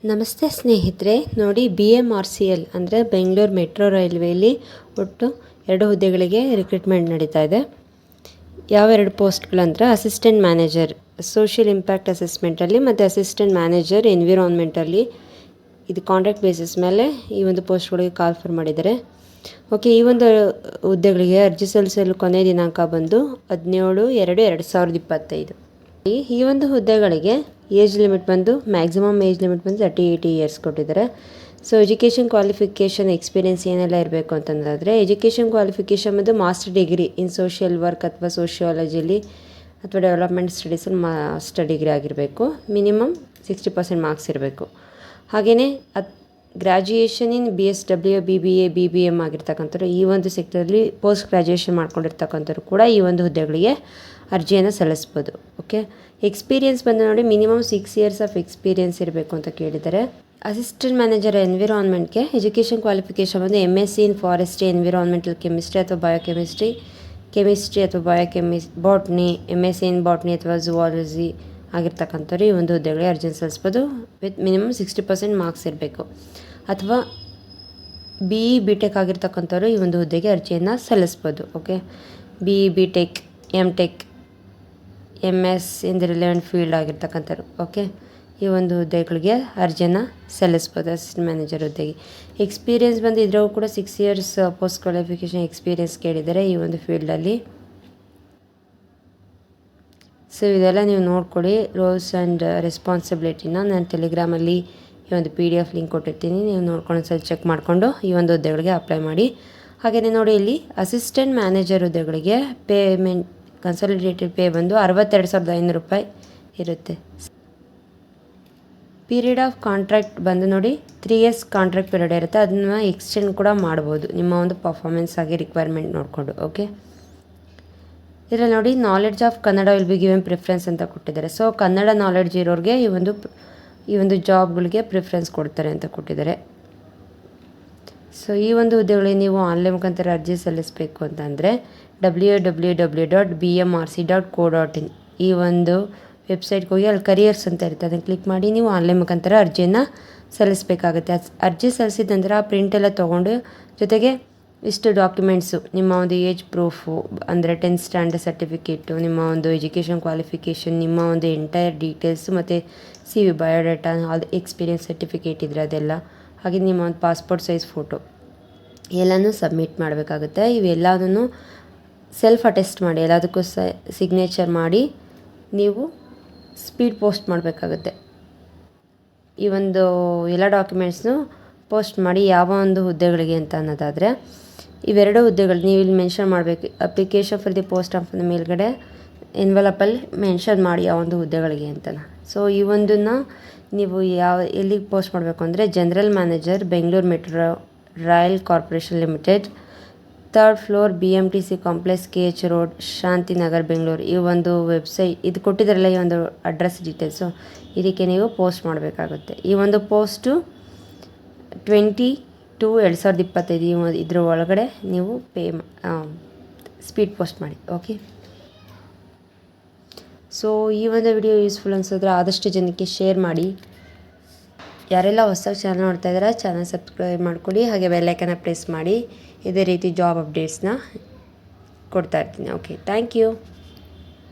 ನಮಸ್ತೆ ಸ್ನೇಹಿತರೆ, ನೋಡಿ BMRCL ಅಂದರೆ ಬೆಂಗಳೂರು ಮೆಟ್ರೋ ರೈಲ್ವೆಯಲ್ಲಿ ಒಟ್ಟು 2 ಹುದ್ದೆಗಳಿಗೆ ರಿಕ್ರೂಟ್ಮೆಂಟ್ ನಡೀತಾ ಇದೆ. ಯಾವ 2 ಪೋಸ್ಟ್ಗಳಂದ್ರೆ ಅಸಿಸ್ಟೆಂಟ್ ಮ್ಯಾನೇಜರ್ ಸೋಷಿಯಲ್ ಇಂಪ್ಯಾಕ್ಟ್ ಅಸೆಸ್ಮೆಂಟಲ್ಲಿ ಮತ್ತು ಅಸಿಸ್ಟೆಂಟ್ ಮ್ಯಾನೇಜರ್ ಎನ್ವಿರಾನ್ಮೆಂಟಲ್ಲಿ. ಇದು ಕಾಂಟ್ರಾಕ್ಟ್ ಬೇಸಿಸ್ ಮೇಲೆ ಈ ಒಂದು ಪೋಸ್ಟ್ಗಳಿಗೆ ಕಾಲ್ ಫರ್ ಮಾಡಿದ್ದಾರೆ. ಓಕೆ, ಈ ಒಂದು ಹುದ್ದೆಗಳಿಗೆ ಅರ್ಜಿ ಸಲ್ಲಿಸಲು ಕೊನೆಯ ದಿನಾಂಕ ಬಂದು 17/2/2025. ಈ ಒಂದು ಹುದ್ದೆಗಳಿಗೆ ಏಜ್ ಲಿಮಿಟ್ ಬಂದು ಮ್ಯಾಕ್ಸಿಮಮ್ ಏಜ್ ಲಿಮಿಟ್ ಬಂದು 38 ಇಯರ್ಸ್ ಕೊಟ್ಟಿದ್ದಾರೆ. ಸೊ ಎಜುಕೇಷನ್ ಕ್ವಾಲಿಫಿಕೇಷನ್ ಎಕ್ಸ್ಪೀರಿಯೆನ್ಸ್ ಏನೆಲ್ಲ ಇರಬೇಕು ಅಂತಂದರೆ, ಎಜುಕೇಷನ್ ಕ್ವಾಲಿಫಿಕೇಷನ್ ಬಂದು master degree in social work ಅಥವಾ ಸೋಷಿಯಾಲಜಿಲಿ ಅಥವಾ ಡೆವಲಪ್ಮೆಂಟ್ ಸ್ಟಡೀಸಲ್ಲಿ ಮಾಸ್ಟರ್ ಡಿಗ್ರಿ ಆಗಿರಬೇಕು. ಮಿನಿಮಮ್ 60% ಮಾರ್ಕ್ಸ್ ಇರಬೇಕು. ಹಾಗೆಯೇ ಗ್ರ್ಯಾಜುಯೇಷನ್ ಇನ್ BSW BBA BBM ಆಗಿರ್ತಕ್ಕಂಥವ್ರು, ಈ ಒಂದು ಸೆಕ್ಟರಲ್ಲಿ ಪೋಸ್ಟ್ ಗ್ರ್ಯಾಜುಯೇಷನ್ ಮಾಡ್ಕೊಂಡಿರ್ತಕ್ಕಂಥವ್ರು ಕೂಡ ಈ ಒಂದು ಹುದ್ದೆಗಳಿಗೆ ಅರ್ಜಿಯನ್ನು ಸಲ್ಲಿಸ್ಬೋದು. ಓಕೆ, ಎಕ್ಸ್ಪೀರಿಯೆನ್ಸ್ ಬಂದು ನೋಡಿ ಮಿನಿಮಮ್ 6 ಇಯರ್ಸ್ ಆಫ್ ಎಕ್ಸ್ಪೀರಿಯೆನ್ಸ್ ಇರಬೇಕು ಅಂತ ಕೇಳಿದ್ದಾರೆ. ಅಸಿಸ್ಟೆಂಟ್ ಮ್ಯಾನೇಜರ್ ಎನ್ವಿರಾನ್ಮೆಂಟ್ಗೆ ಎಜುಕೇಷನ್ ಕ್ವಾಲಿಫಿಕೇಷನ್ ಬಂದು MSc ಇನ್ ಫಾರೆಸ್ಟ್ರಿ ಎನ್ವಿರಾನ್ಮೆಂಟಲ್ ಕೆಮಿಸ್ಟ್ರಿ ಅಥವಾ ಬಯೋಕೆಮಿಸ್ಟ್ರಿ, ಕೆಮಿಸ್ಟ್ರಿ ಅಥವಾ ಬಾಟ್ನಿ, MSc ಇನ್ ಬಾಟ್ನಿ ಅಥವಾ ಝುವಾಲಜಿ ಆಗಿರ್ತಕ್ಕಂಥವ್ರು ಈ ಒಂದು ಹುದ್ದೆಗಳಿಗೆ ಅರ್ಜಿ ಸಲ್ಲಿಸ್ಬೋದು. ವಿತ್ ಮಿನಿಮಮ್ 60% ಮಾರ್ಕ್ಸ್ ಇರಬೇಕು. ಅಥವಾ BE BTech ಆಗಿರ್ತಕ್ಕಂಥವ್ರು ಈ ಒಂದು ಹುದ್ದೆಗೆ ಅರ್ಜಿಯನ್ನು ಸಲ್ಲಿಸ್ಬೋದು. Okay, BE BTech MTech MS in the relevant field ಆಗಿರ್ತಕ್ಕಂಥವ್ರು ಓಕೆ, ಈ ಒಂದು ಹುದ್ದೆಗಳಿಗೆ ಅರ್ಜಿಯನ್ನು ಸಲ್ಲಿಸ್ಬೋದು. ಅಸಿಸ್ಟೆಂಟ್ ಮ್ಯಾನೇಜರ್ ಹುದ್ದೆಗೆ ಎಕ್ಸ್ಪೀರಿಯೆನ್ಸ್ ಬಂದು ಇದ್ರಾಗೂ ಕೂಡ 6 ಇಯರ್ಸ್ ಪೋಸ್ಟ್ ಕ್ವಾಲಿಫಿಕೇಷನ್ ಎಕ್ಸ್ಪೀರಿಯೆನ್ಸ್ ಕೇಳಿದ್ದಾರೆ ಈ ಒಂದು ಫೀಲ್ಡಲ್ಲಿ. ಸೊ ಇದೆಲ್ಲ ನೀವು ನೋಡ್ಕೊಳ್ಳಿ. ರೋಲ್ಸ್ ಆ್ಯಂಡ್ ರೆಸ್ಪಾನ್ಸಿಬಿಲಿಟಿನ ನಾನು ಟೆಲಿಗ್ರಾಮಲ್ಲಿ ಈ ಒಂದು PDF ಲಿಂಕ್ ಕೊಟ್ಟಿರ್ತೀನಿ. ನೀವು ನೋಡ್ಕೊಂಡು ಒಂದ್ಸಲ ಚೆಕ್ ಮಾಡಿಕೊಂಡು ಈ ಒಂದು ಹುದ್ದೆಗಳಿಗೆ ಅಪ್ಲೈ ಮಾಡಿ. ಹಾಗೆಯೇ ನೋಡಿ, ಇಲ್ಲಿ ಅಸಿಸ್ಟೆಂಟ್ ಮ್ಯಾನೇಜರ್ ಹುದ್ದೆಗಳಿಗೆ ಪೇಮೆಂಟ್ ಕನ್ಸಾಲಿಡೇಟೆಡ್ ಪೇ ಬಂದು 62,500 ರೂಪಾಯಿ ಇರುತ್ತೆ. ಪೀರಿಯಡ್ ಆಫ್ ಕಾಂಟ್ರಾಕ್ಟ್ ಬಂದು ನೋಡಿ 3 ಇಯರ್ಸ್ ಕಾಂಟ್ರಾಕ್ಟ್ ಪೀರಿಯಡ್ ಇರುತ್ತೆ. ಅದನ್ನು ಎಕ್ಸ್ಟೆಂಡ್ ಕೂಡ ಮಾಡ್ಬೋದು ನಿಮ್ಮ ಒಂದು ಪರ್ಫಾರ್ಮೆನ್ಸ್ ಆಗಿ ರಿಕ್ವೈರ್ಮೆಂಟ್ ನೋಡಿಕೊಂಡು. ಓಕೆ, ಇದರಲ್ಲಿ ನೋಡಿ knowledge of Kannada will be given preference ಅಂತ ಕೊಟ್ಟಿದ್ದಾರೆ. ಸೊ ಕನ್ನಡ ನಾಲೆಡ್ಜ್ ಇರೋರಿಗೆ ಈ ಒಂದು ಜಾಬ್ಗಳಿಗೆ ಪ್ರಿಫರೆನ್ಸ್ ಕೊಡ್ತಾರೆ ಅಂತ ಕೊಟ್ಟಿದ್ದಾರೆ. ಸೊ ಈ ಒಂದು ಹುದ್ದೆಗಳಿಗೆ ನೀವು ಆನ್ಲೈನ್ ಮುಖಾಂತರ ಅರ್ಜಿ ಸಲ್ಲಿಸಬೇಕು ಅಂತಂದರೆ www.bmrc.co.in ಈ ಒಂದು ವೆಬ್ಸೈಟ್ಗೆ ಹೋಗಿ ಅಲ್ಲಿ ಕರಿಯರ್ಸ್ ಅಂತ ಇರುತ್ತೆ, ಅದನ್ನು ಕ್ಲಿಕ್ ಮಾಡಿ ನೀವು ಆನ್ಲೈನ್ ಮುಖಾಂತರ ಅರ್ಜಿಯನ್ನು ಸಲ್ಲಿಸಬೇಕಾಗುತ್ತೆ. ಅರ್ಜಿ ಸಲ್ಲಿಸಿದ ನಂತರ ಆ ಪ್ರಿಂಟೆಲ್ಲ ತೊಗೊಂಡು ಜೊತೆಗೆ ಇಷ್ಟು ಡಾಕ್ಯುಮೆಂಟ್ಸು, ನಿಮ್ಮ ಒಂದು ಏಜ್ ಪ್ರೂಫು ಅಂದರೆ 10th ಸ್ಟ್ಯಾಂಡರ್ಡ್ ಸರ್ಟಿಫಿಕೇಟು, ನಿಮ್ಮ ಒಂದು ಎಜುಕೇಷನ್ ಕ್ವಾಲಿಫಿಕೇಷನ್, ನಿಮ್ಮ ಒಂದು ಎಂಟೈರ್ ಡೀಟೇಲ್ಸು ಮತ್ತು CV ಬಯೋಡೇಟಾ, ಅದು ಎಕ್ಸ್ಪೀರಿಯನ್ಸ್ ಸರ್ಟಿಫಿಕೇಟ್ ಇದ್ದರೆ ಅದೆಲ್ಲ, ಹಾಗೆ ನಿಮ್ಮ ಒಂದು ಪಾಸ್ಪೋರ್ಟ್ ಸೈಜ್ ಫೋಟೋ ಎಲ್ಲನೂ ಸಬ್ಮಿಟ್ ಮಾಡಬೇಕಾಗುತ್ತೆ. ಇವೆಲ್ಲದನ್ನು ಸೆಲ್ಫ್ ಅಟೆಸ್ಟ್ ಮಾಡಿ ಎಲ್ಲದಕ್ಕೂ ಸಿಗ್ನೇಚರ್ ಮಾಡಿ ನೀವು ಸ್ಪೀಡ್ ಪೋಸ್ಟ್ ಮಾಡಬೇಕಾಗುತ್ತೆ. ಈ ಒಂದು ಎಲ್ಲ ಡಾಕ್ಯುಮೆಂಟ್ಸ್ನು ಪೋಸ್ಟ್ ಮಾಡಿ ಯಾವ ಒಂದು ಹುದ್ದೆಗಳಿಗೆ ಅಂತ ಅನ್ನೋದಾದರೆ, ಇವೆರಡು ಹುದ್ದೆಗಳು ನೀವು ಇಲ್ಲಿ ಮೆನ್ಷನ್ ಮಾಡಬೇಕು. Application for the post of ಮೇಲ್ಗಡೆ ಎನ್ವೆಲಪಲ್ಲಿ ಮೆನ್ಷನ್ ಮಾಡಿ ಯಾವ ಒಂದು ಹುದ್ದೆಗಳಿಗೆ ಅಂತ. ಸೊ ಈ ಒಂದನ್ನು ನೀವು ಎಲ್ಲಿಗೆ ಪೋಸ್ಟ್ ಮಾಡಬೇಕು ಅಂದರೆ, general manager Bengaluru metro rail corporation limited, 3rd floor BMTC complex KH road Shantinagar Bengaluru. ಈ ಒಂದು ವೆಬ್ಸೈಟ್ ಇದು ಕೊಟ್ಟಿದ್ದಾರಲ್ಲ, ಈ ಒಂದು ಅಡ್ರೆಸ್ ಡೀಟೇಲ್ಸು, ಇದಕ್ಕೆ ನೀವು ಪೋಸ್ಟ್ ಮಾಡಬೇಕಾಗುತ್ತೆ. ಈ ಒಂದು ಪೋಸ್ಟು 20/2/2025 ಇದ್ರ ಒಳಗಡೆ ನೀವು ಸ್ಪೀಡ್ ಪೋಸ್ಟ್ ಮಾಡಿ. ಓಕೆ, ಸೊ ಈ ಒಂದು ವಿಡಿಯೋ ಯೂಸ್ಫುಲ್ ಅನಿಸಿದ್ರೆ ಆದಷ್ಟು ಜನಕ್ಕೆ ಶೇರ್ ಮಾಡಿ. ಯಾರೆಲ್ಲ ಹೊಸದಾಗಿ ಚಾನಲ್ ನೋಡ್ತಾ ಇದ್ದಾರೆ ಚಾನಲ್ ಸಬ್ಸ್ಕ್ರೈಬ್ ಮಾಡ್ಕೊಳ್ಳಿ, ಹಾಗೆ ಬೆಲ್ಲೈಕನ್ನ ಪ್ರೆಸ್ ಮಾಡಿ. ಇದೇ ರೀತಿ ಜಾಬ್ ಅಪ್ಡೇಟ್ಸ್ನ ಕೊಡ್ತಾ ಇರ್ತೀನಿ. Okay, thank you.